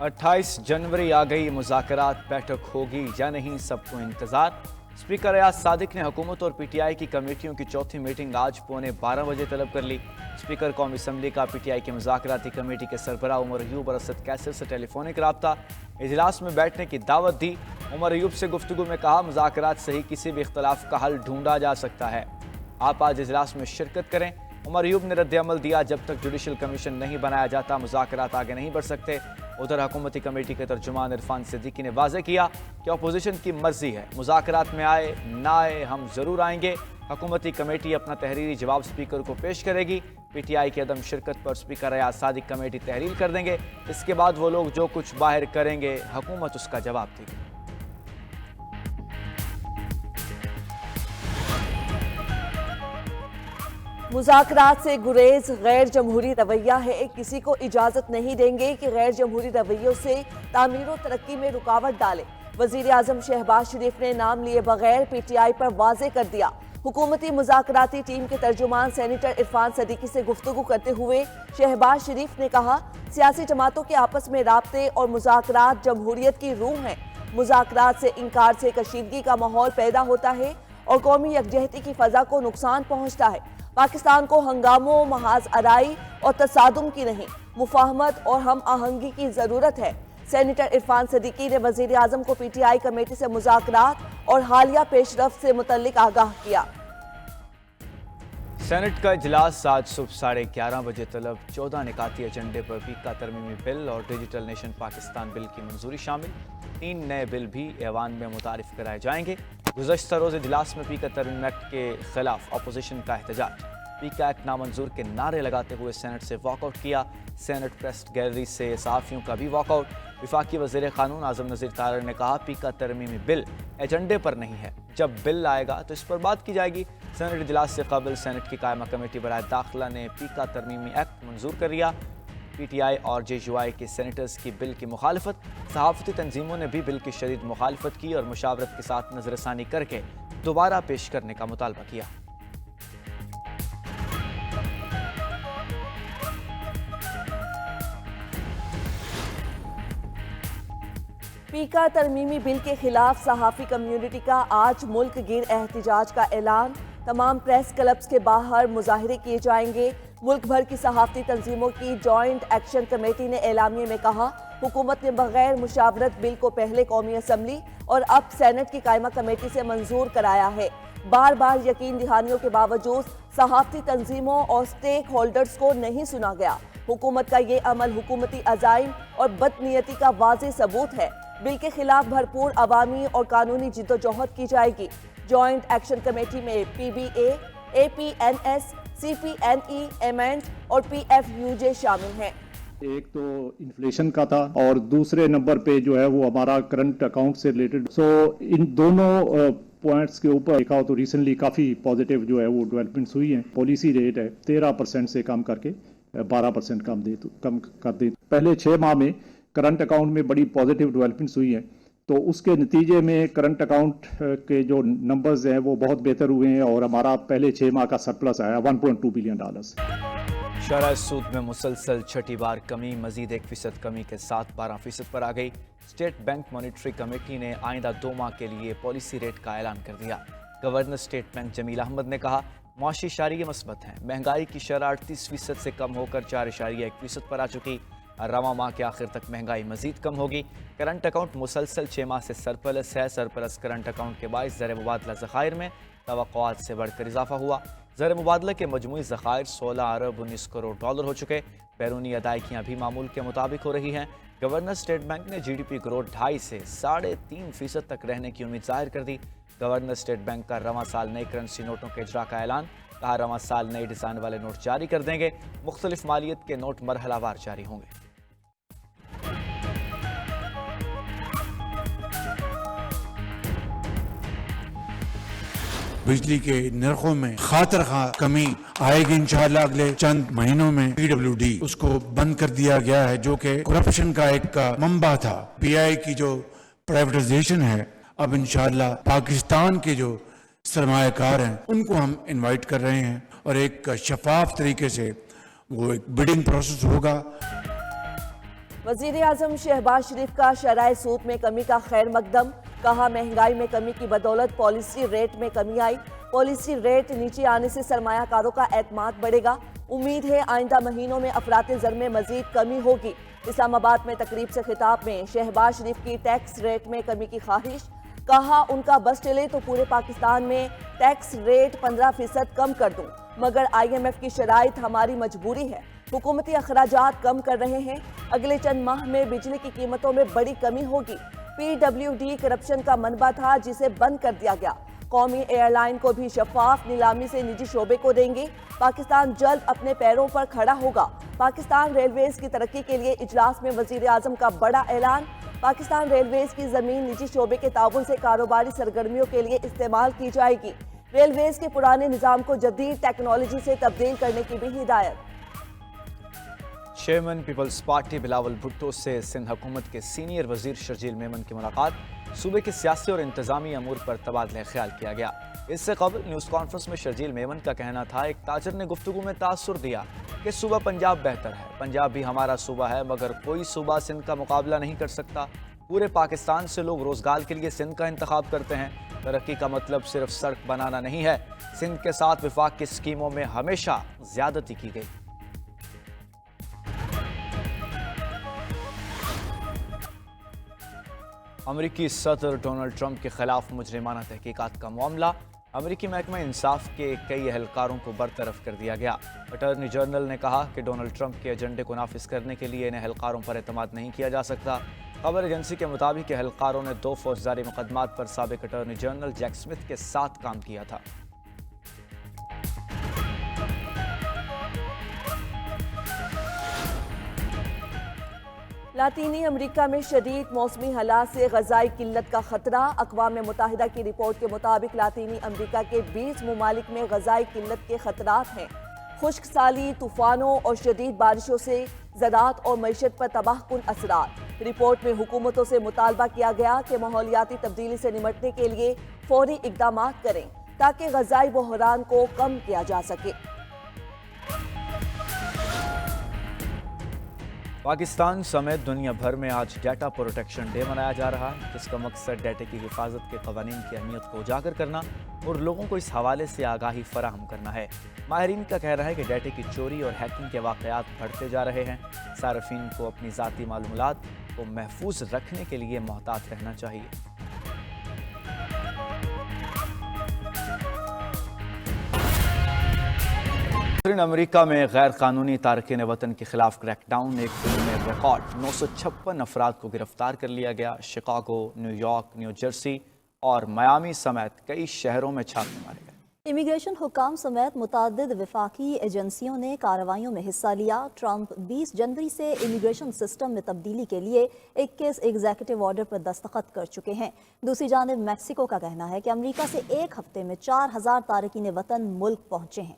28 जनवरी आ गई, मुज़ाकरात बैठक होगी या नहीं, सबको इंतजार। स्पीकर अयाज सादिक ने हुकूमत और पीटीआई की कमेटियों की चौथी मीटिंग आज पौने 12 बजे तलब कर ली। स्पीकर कौमी असम्बली का पीटीआई की मुज़ाकराती कमेटी के सरबराह उमर अयूब और असद कैसर से टेलीफोनिक रब्ता। इजलास में बैठने की दावत दी। उमर अयूब से गुफ्तगू में कहा, मुज़ाकरात से ही किसी भी इख्तलाफ का हल ढूंढा जा सकता है, आप आज इजलास में शिरकत करें। उमर अयूब ने रद्द-ए-अमल दिया, जब तक जुडिशल कमीशन नहीं बनाया जाता मुज़ाकरात आगे नहीं बढ़ सकते। उधर हुकूमती कमेटी के तर्जुमान इरफान सिद्दीकी ने वाज़ेह किया कि अपोजिशन की मर्जी है, मुज़ाकरात में आए ना आए हम ज़रूर आएंगे। हुकूमती कमेटी अपना तहरीरी जवाब स्पीकर को पेश करेगी। पीटीआई की अदम शिरकत पर स्पीकर अयाज सादिक कमेटी तहरीर कर देंगे। इसके बाद वो लोग जो कुछ बाहर करेंगे हुकूमत उसका जवाब देगी। मुज़ाकरात से गुरेज गैर जमहूरी रवैया है, किसी को इजाज़त नहीं देंगे कि गैर जमहूरी रवैयों से तामीर व तरक्की में रुकावट डाले। वज़ीर आज़म शहबाज शरीफ ने नाम लिए बगैर पीटीआई पर वाज़े कर दिया। हुकूमती मुज़ाकराती टीम के तर्जुमान सेनेटर इरफान सिद्दीकी से गुफ्तगू करते हुए शहबाज शरीफ ने कहा, सियासी जमातों के आपस में राब्ते और मुज़ाकरात जमहूरियत की रूह हैं। मुज़ाकरात से इनकार से कशीदगी का माहौल पैदा होता है और कौमी यकजहती की फ़ज़ा को नुकसान पहुँचता है। पाकिस्तान को हंगामों, महाज अराई और तसादुम की नहीं, मुफाहमत और हम आहंगी की ज़रूरत है। सेनेटर इरफान सिद्दीकी ने वज़ीर आज़म को पीटीआई कमेटी से मुज़ाकरात और हालिया पेशरफ से मुतल्लिक आगाह किया। सेनेट का इजलास आज सुबह 11:30 बजे तलब 14 निकाती एजेंडे पर पीका तरमीमी बिल और डिजिटल नेशन पाकिस्तान बिल की मंजूरी शामिल। 3 नए बिल भी ऐवान में मुतारिफ कराए जाएंगे। गुज़श्ता रोज़ इजलास में पीका तरमीम एक्ट के खिलाफ अपोजिशन का एहतजाज। पीका एक्ट नामंजूर के नारे लगाते हुए सेनेट से वॉकआउट किया। सेनेट प्रेस गैलरी से सहाफ़ियों का भी वॉकआउट। वफाकी वज़ीर क़ानून आज़म नज़ीर तारड़ ने कहा, पीका तरमीमी बिल एजेंडे पर नहीं है, जब बिल आएगा तो इस पर बात की जाएगी। सेनेट इजलास से कबल सेनेट की कायमा कमेटी बराए दाखिला ने पीका तरमीमी एक्ट मंजूर कर लिया। पीटीआई और जेयूआई के सेनेटर्स की बिल की मुखालफत। सहाफ़ती तंजीमों ने भी बिल की शदीद मुखालफत की और मुशावरत के साथ नज़रसानी करके दोबारा पेश करने का मुतालबा किया। पीका तरमीमी बिल के खिलाफ सहाफ़ी कम्युनिटी का आज मुल्क गिर एहतजाज का ऐलान। तमाम प्रेस क्लब्स के बाहर मुजाहिरे किए जाएंगे। मुल्क भर की सहाफ़ती तंजीमों की जॉइंट एक्शन कमेटी ने एलामिये में कहा, हुकूमत ने बगैर मुशावरत बिल को पहले कौमी असम्बली और अब सेनेट की कायमा कमेटी से मंजूर कराया है। बार बार यकीन दहानियों के बावजूद सहाफ़ती तंजीमों और स्टेक होल्डर्स को नहीं सुना गया। हुकूमत का ये अमल हुकूमती अज़ाइम और बदनीयती का वाज़ेह सबूत है। बिल के खिलाफ भरपूर अवामी और कानूनी जिद्दोजहद की जाएगी। जॉइंट एक्शन कमेटी में PBA, APNS, CPNE, एमेंट और PFUJ शामिल हैं। एक तो इन्फ्लेशन का था और दूसरे नंबर पे जो है वो हमारा करंट अकाउंट से रिलेटेड। इन दोनों पॉइंट्स के ऊपर देखा तो रिसेंटली काफ़ी पॉजिटिव जो है वो डेवलपमेंट्स हुई हैं। पॉलिसी रेट है 13% से कम करके 12% कम कर दे। पहले 6 माह में करंट अकाउंट में बड़ी पॉजिटिव डेवलपमेंट्स हुई हैं, तो उसके नतीजे में करंट अकाउंट के जो नंबर्स हैं वो बहुत बेहतर हुए हैं और हमारा पहले 6 माह का सरप्लस आया $1.2 बिलियन। शरह सूद में मुसलसल छठी बार कमी, मजीद 1% कमी के साथ 12% पर आ गई। स्टेट बैंक मॉनिटरी कमेटी ने आइंदा 2 माह के लिए पॉलिसी रेट का ऐलान कर दिया। Governor state bank Jameel Ahmad ने कहा, मुआशी शारी मस्बत हैं, महंगाई की शरह 38% से कम होकर 4.1% पर आ चुकी। रवां माह के आखिर तक महंगाई मजीद कम होगी। करंट अकाउंट मुसलसल 6 माह से सरप्लस है। सरप्लस करंट अकाउंट के बाइस ज़र मुबादला ज़खायर में तवक्कुआत से बढ़कर इजाफा हुआ। ज़र मुबादला के मजमूई ज़खायर 16 अरब 19 करोड़ डॉलर हो चुके। बैरूनी अदायगियाँ भी मामूल के मुताबिक हो रही हैं। गवर्नर स्टेट बैंक ने GDP ग्रोथ 2.5 से 3.5% तक रहने की उम्मीद जाहिर कर दी। गवर्नर स्टेट बैंक का रवां साल नए करेंसी नोटों के इजरा का ऐलान। कहा, रवां साल नए डिज़ाइन वाले नोट जारी कर देंगे। मुख्तलिफ मालियत के नोट मरहलावार जारी होंगे। बिजली के नरखों में खातरखा कमी आएगी इंशाअल्लाह अगले चंद महीनों में। PWD उसको बंद कर दिया गया है, जो कि करप्शन का एक मंबा था। PI की जो प्राइवेटाइजेशन है, अब इंशाअल्लाह पाकिस्तान के जो सरमायाकार हैं उनको हम इनवाइट कर रहे हैं और एक शफाफ तरीके से वो एक बिडिंग प्रोसेस होगा। वजीर आजम शहबाज शरीफ का शराय सूद में कमी का खैर मकदम, कहा महंगाई में कमी की बदौलत पॉलिसी रेट में कमी आई। पॉलिसी रेट नीचे आने से सरमायाकारों का एतमाद बढ़ेगा। उम्मीद है आइंदा महीनों में अफराते ज़र में मजीद कमी होगी। इस्लामाबाद में तकरीब से खिताब में शहबाज शरीफ की टैक्स रेट में कमी की ख्वाहिश, कहा उनका बस चले तो पूरे पाकिस्तान में टैक्स रेट 15% कम कर दूं, मगर IMF की शराइत हमारी मजबूरी है। हुकूमती अखराजात कम कर रहे हैं। अगले चंद माह में बिजली की कीमतों में बड़ी कमी होगी। PWD करप्शन का मनबा था जिसे बंद कर दिया गया। कौमी एयरलाइन को भी शफाफ नीलामी से निजी शोबे को देंगे। पाकिस्तान जल्द अपने पैरों पर खड़ा होगा। पाकिस्तान रेलवेज की तरक्की के लिए इजलास में वजीर आजम का बड़ा ऐलान। पाकिस्तान रेलवेज की जमीन निजी शोबे के ताउन से कारोबारी सरगर्मियों के लिए इस्तेमाल की जाएगी। रेलवेज के पुराने निजाम को जदीद टेक्नोलॉजी से तब्दील करने की भी हिदायत। Chairman Peoples Party Bilawal Bhutto से सिंध हुकूमत के सीनियर वजीर शर्जील मेमन की मुलाकात। सूबे के सियासी और इंतजामी अमूर पर तबादला ख्याल किया गया। इससे कबल न्यूज़ कॉन्फ्रेंस में शर्जील मेमन का कहना था, एक ताजर ने गुफ्तगू में तासुर दिया कि सूबा पंजाब बेहतर है, पंजाब भी हमारा सूबा है, मगर कोई सूबा सिंध का मुकाबला नहीं कर सकता। पूरे पाकिस्तान से लोग रोजगार के लिए सिंध का इंतखाब करते हैं। तरक्की का मतलब सिर्फ सड़क बनाना नहीं है। सिंध के साथ विफाक की स्कीमों में हमेशा ज्यादती की गई। अमरीकी सदर डोनाल्ड ट्रंप के खिलाफ मुजरिमाना तहकीकात का मामला। अमरीकी महकमा इंसाफ के कई अहलकारों को बरतरफ कर दिया गया। अटॉर्नी जनरल ने कहा कि डोनाल्ड ट्रंप के एजेंडे को नाफिज करने के लिए इन अहलकारों पर एतमाद नहीं किया जा सकता। खबर एजेंसी के मुताबिक अहलकारों ने 2 फौजदारी मुकदमात पर साबिक अटॉर्नी जनरल जैक स्मिथ के साथ काम किया था। लातीनी अमरीका में शदीद मौसमी हालात से ग़ज़ाई किल्लत का खतरा। अक़वाम मुत्तहिदा की रिपोर्ट के मुताबिक लातीनी अमरीका के 20 ममालिक में ग़ज़ाई किल्लत के खतरात हैं। खुश्क साली, तूफ़ानों और शदीद बारिशों से ज़राअत और मईशत पर तबाहकुन असरात। रिपोर्ट में हुकूमतों से मुतालबा किया गया कि माहौलियाती तब्दीली से निमटने के लिए फौरी इक़दामात करें ताकि ग़ज़ाई बहरान को कम किया जा सके। पाकिस्तान समेत दुनिया भर में आज डाटा प्रोटेक्शन डे मनाया जा रहा है, जिसका मकसद डाटा की हिफाजत के कवानीन की अहमियत को उजागर करना और लोगों को इस हवाले से आगाही फराहम करना है। माहिरीन का कहना है कि डाटा की चोरी और हैकिंग के वाक़यात बढ़ते जा रहे हैं। सार्फिन को अपनी ज़ाती मालूमात को महफूज रखने के लिए मोहतात रहना चाहिए। अमेरिका में गैर कानूनी तारकीन वतन के खिलाफ क्रैकडाउन। एक दिन में रिकॉर्ड 956 अफराद को गिरफ्तार कर लिया गया। शिकागो, न्यूयॉर्क, न्यू जर्सी और मियामी समेत कई शहरों में छापे मारे गए। इमिग्रेशन हुकाम समेत मुतादिद वफाकी एजेंसियों ने कार्रवाइयों में हिस्सा लिया। ट्रंप 20 जनवरी से इमिग्रेशन सिस्टम में तब्दीली के लिए 21 एग्जीक्यूटिव ऑर्डर पर दस्तखत कर चुके हैं। दूसरी जानिब मैक्सिको का कहना है कि अमेरिका से एक हफ्ते में 4000 तारकीन वतन मुल्क पहुंचे हैं।